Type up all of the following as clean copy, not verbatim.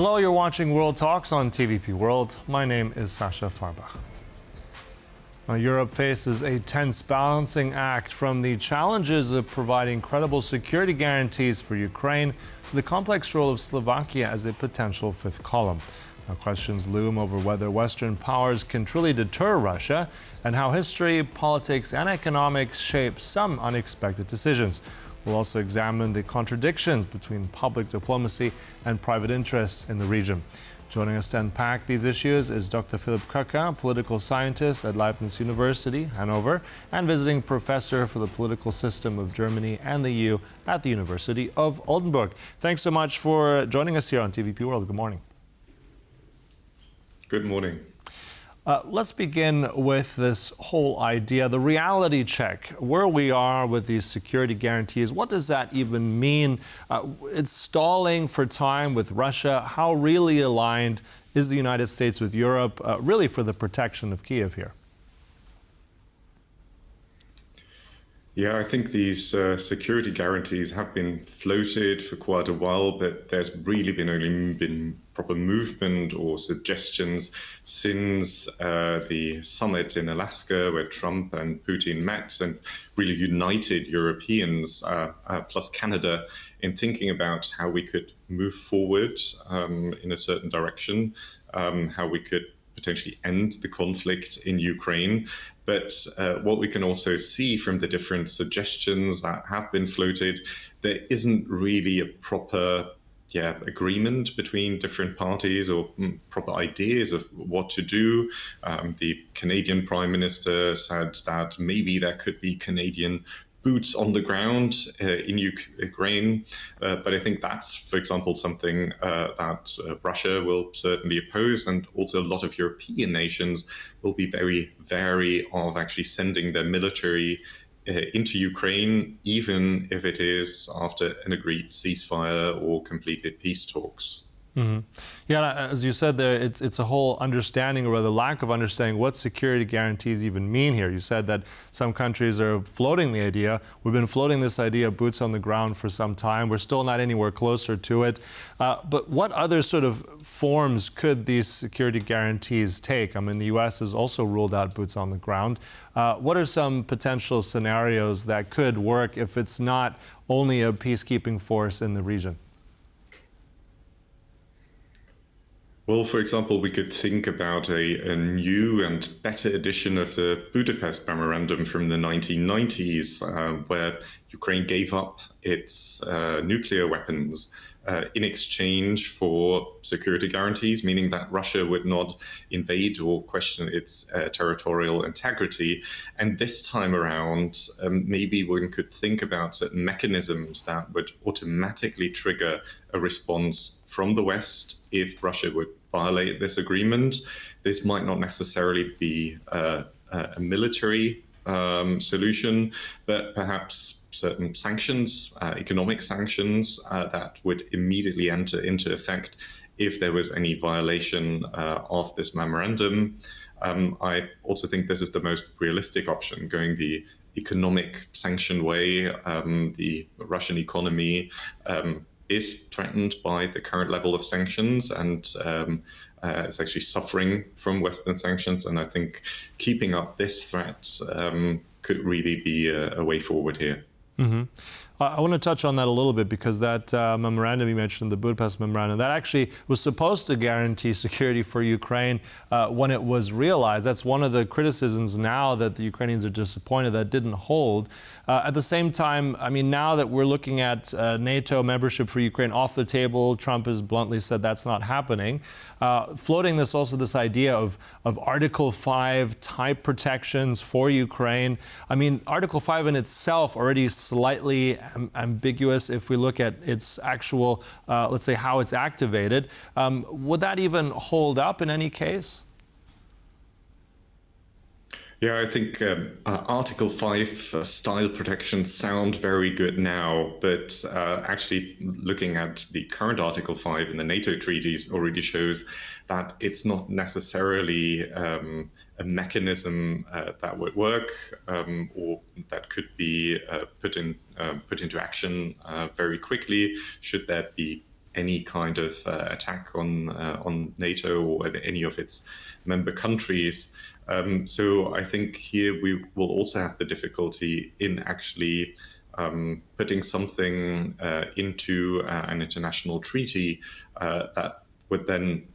Hello, you're watching World Talks on TVP World. My name is Sasha Farbach. Now, Europe faces a tense balancing act from the challenges of providing credible security guarantees for Ukraine to the complex role of Slovakia as a potential fifth column. Now, questions loom over whether Western powers can truly deter Russia and how history, politics, and economics shape some unexpected decisions. We'll also examine the contradictions between public diplomacy and private interests in the region. Joining us to unpack these issues is Dr. Philipp Köker, political scientist at Leibniz University Hannover and visiting professor for the political system of Germany and the EU at the University of Oldenburg. Thanks so much for joining us here on TVP World. Good morning. Good morning. Let's begin with this whole idea, the reality check, where we are with these security guarantees. What does that even mean? It's stalling for time with Russia. How really aligned is the United States with Europe, really for the protection of Kiev here? Yeah, I think these security guarantees have been floated for quite a while, but there's really only been proper movement or suggestions since the summit in Alaska, where Trump and Putin met and really united Europeans plus Canada in thinking about how we could move forward in a certain direction, how we could potentially end the conflict in Ukraine. But what we can also see from the different suggestions that have been floated, there isn't really a proper agreement between different parties or proper ideas of what to do. The Canadian Prime Minister said that maybe there could be Canadian boots on the ground in Ukraine. But I think that's, for example, something that Russia will certainly oppose, and also a lot of European nations will be very wary of actually sending their military into Ukraine, even if it is after an agreed ceasefire or completed peace talks. Mm-hmm. Yeah, as you said there, it's a whole understanding, or rather lack of understanding, what security guarantees even mean here. You said that some countries are floating the idea. We've been floating this idea of boots on the ground for some time. We're still not anywhere closer to it. But what other sort of forms could these security guarantees take? I mean, the U.S. has also ruled out boots on the ground. What are some potential scenarios that could work if it's not only a peacekeeping force in the region? Well, for example, we could think about a new and better edition of the Budapest Memorandum from the 1990s, where Ukraine gave up its nuclear weapons in exchange for security guarantees, meaning that Russia would not invade or question its territorial integrity. And this time around, maybe one could think about certain mechanisms that would automatically trigger a response from the West if Russia would violate this agreement. This might not necessarily be a military solution, but perhaps certain sanctions, economic sanctions that would immediately enter into effect if there was any violation of this memorandum. I also think this is the most realistic option, going the economic sanction way. The Russian economy is threatened by the current level of sanctions, and it's actually suffering from Western sanctions. And I think keeping up this threat could really be a way forward here. Mm-hmm. I want to touch on that a little bit, because that memorandum you mentioned, the Budapest Memorandum, that actually was supposed to guarantee security for Ukraine when it was realized. That's one of the criticisms now, that the Ukrainians are disappointed that didn't hold. At the same time, I mean, now that we're looking at NATO membership for Ukraine off the table, Trump has bluntly said that's not happening. Floating this idea of Article 5 type protections for Ukraine. I mean, Article 5 in itself already slightly ambiguous if we look at its actual, let's say, how it's activated. Would that even hold up in any case? Yeah, I think Article 5 style protections sound very good now, but actually looking at the current Article 5 in the NATO treaties already shows that it's not necessarily a mechanism that would work or that could be put into action very quickly should there be any kind of attack on NATO or any of its member countries. So I think here we will also have the difficulty in actually putting something into an international treaty that would then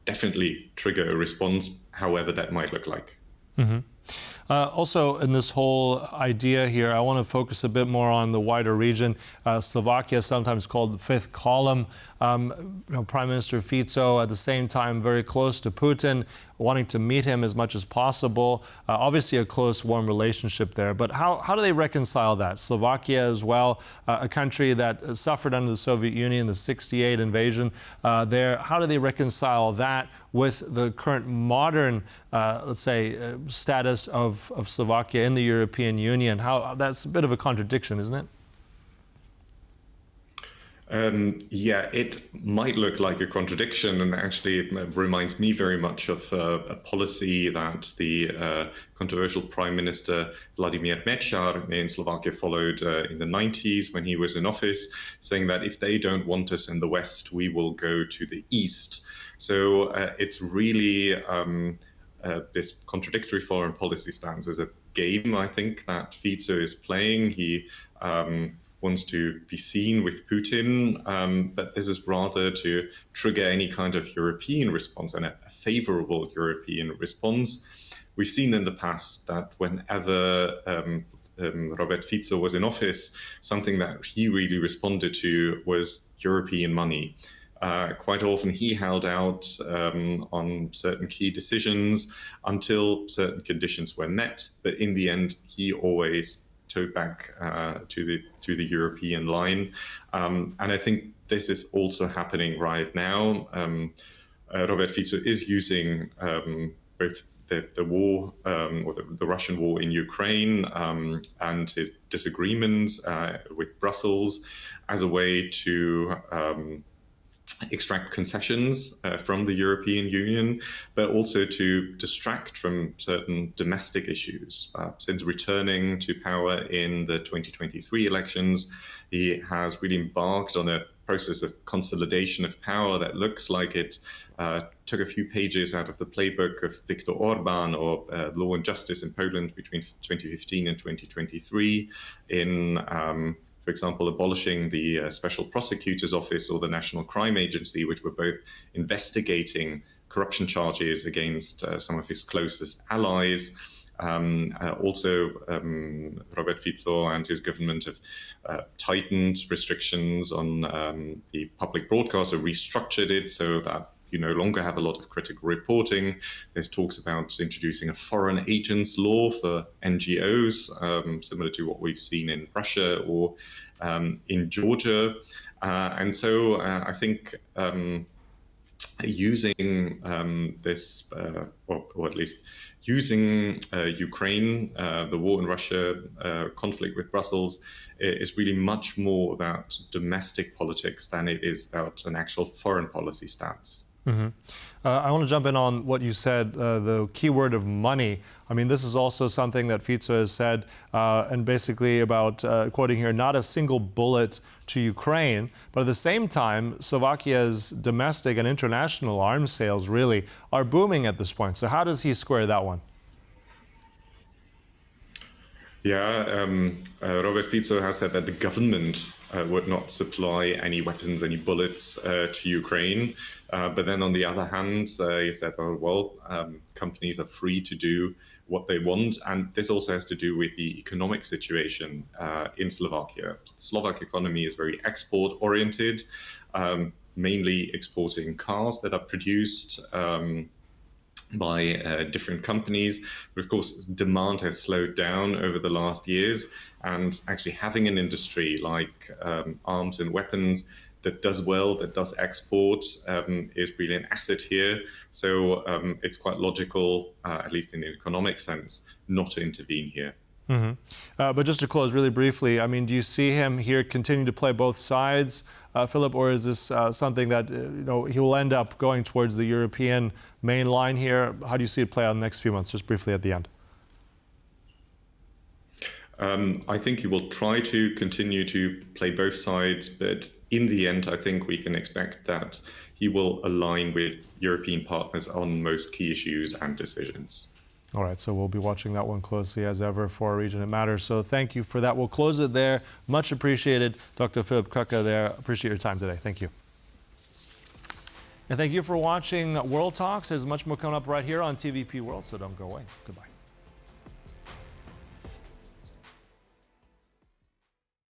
definitely trigger a response, however that might look like. Mm-hmm. Also, in this whole idea here, I want to focus a bit more on the wider region. Slovakia, sometimes called the fifth column. Prime Minister Fico, at the same time, very close to Putin, wanting to meet him as much as possible. Obviously, a close, warm relationship there. But how do they reconcile that? Slovakia as well, a country that suffered under the Soviet Union, the '68 invasion there. How do they reconcile that with the current modern, let's say, status of Slovakia in the European Union? That's a bit of a contradiction, isn't it? Yeah, it might look like a contradiction, and actually it reminds me very much of a policy that the controversial Prime Minister Vladimír Mečiar in Slovakia followed in the 90s when he was in office, saying that if they don't want us in the West, we will go to the East. So it's really this contradictory foreign policy stance is a game, I think, that Fico is playing. He wants to be seen with Putin, but this is rather to trigger any kind of European response and a favorable European response. We've seen in the past that whenever Robert Fico was in office, something that he really responded to was European money. Quite often he held out on certain key decisions until certain conditions were met, but in the end he always towed back to the European line, and I think this is also happening right now. Robert Fico is using both the war or the Russian war in Ukraine and his disagreements with Brussels as a way to extract concessions from the European Union, but also to distract from certain domestic issues. Since returning to power in the 2023 elections, he has really embarked on a process of consolidation of power that looks like it took a few pages out of the playbook of Viktor Orban or Law and Justice in Poland between 2015 and 2023 in for example, abolishing the Special Prosecutor's Office or the National Crime Agency, which were both investigating corruption charges against some of his closest allies. Also, Robert Fico and his government have tightened restrictions on the public broadcaster, restructured it so that you no longer have a lot of critical reporting. There's talks about introducing a foreign agents law for NGOs, similar to what we've seen in Russia or in Georgia. And so I think using this, or at least using Ukraine, the war in Russia, conflict with Brussels, is really much more about domestic politics than it is about an actual foreign policy stance. Mm-hmm. I want to jump in on what you said, the key word of money. I mean, this is also something that Fico has said, and basically about, quoting here, not a single bullet to Ukraine. But at the same time, Slovakia's domestic and international arms sales really are booming at this point. So how does he square that one? Yeah, Robert Fico has said that the government would not supply any weapons, any bullets to Ukraine. But then on the other hand, he said, oh, well, companies are free to do what they want. And this also has to do with the economic situation in Slovakia. The Slovak economy is very export-oriented, mainly exporting cars that are produced by different companies. But of course, demand has slowed down over the last years. And actually having an industry like arms and weapons that does well, that does export, is really an asset here. So it's quite logical, at least in an economic sense, not to intervene here. Mm-hmm. But just to close really briefly, I mean, do you see him here continuing to play both sides, Philip, or is this something that he will end up going towards the European main line here? How do you see it play out in the next few months, just briefly at the end? I think he will try to continue to play both sides, but in the end, I think we can expect that he will align with European partners on most key issues and decisions. All right, so we'll be watching that one closely as ever for our region. It matters. So thank you for that. We'll close it there. Much appreciated. Dr. Philipp Köker there. Appreciate your time today. Thank you. And thank you for watching World Talks. There's much more coming up right here on TVP World, so don't go away. Goodbye.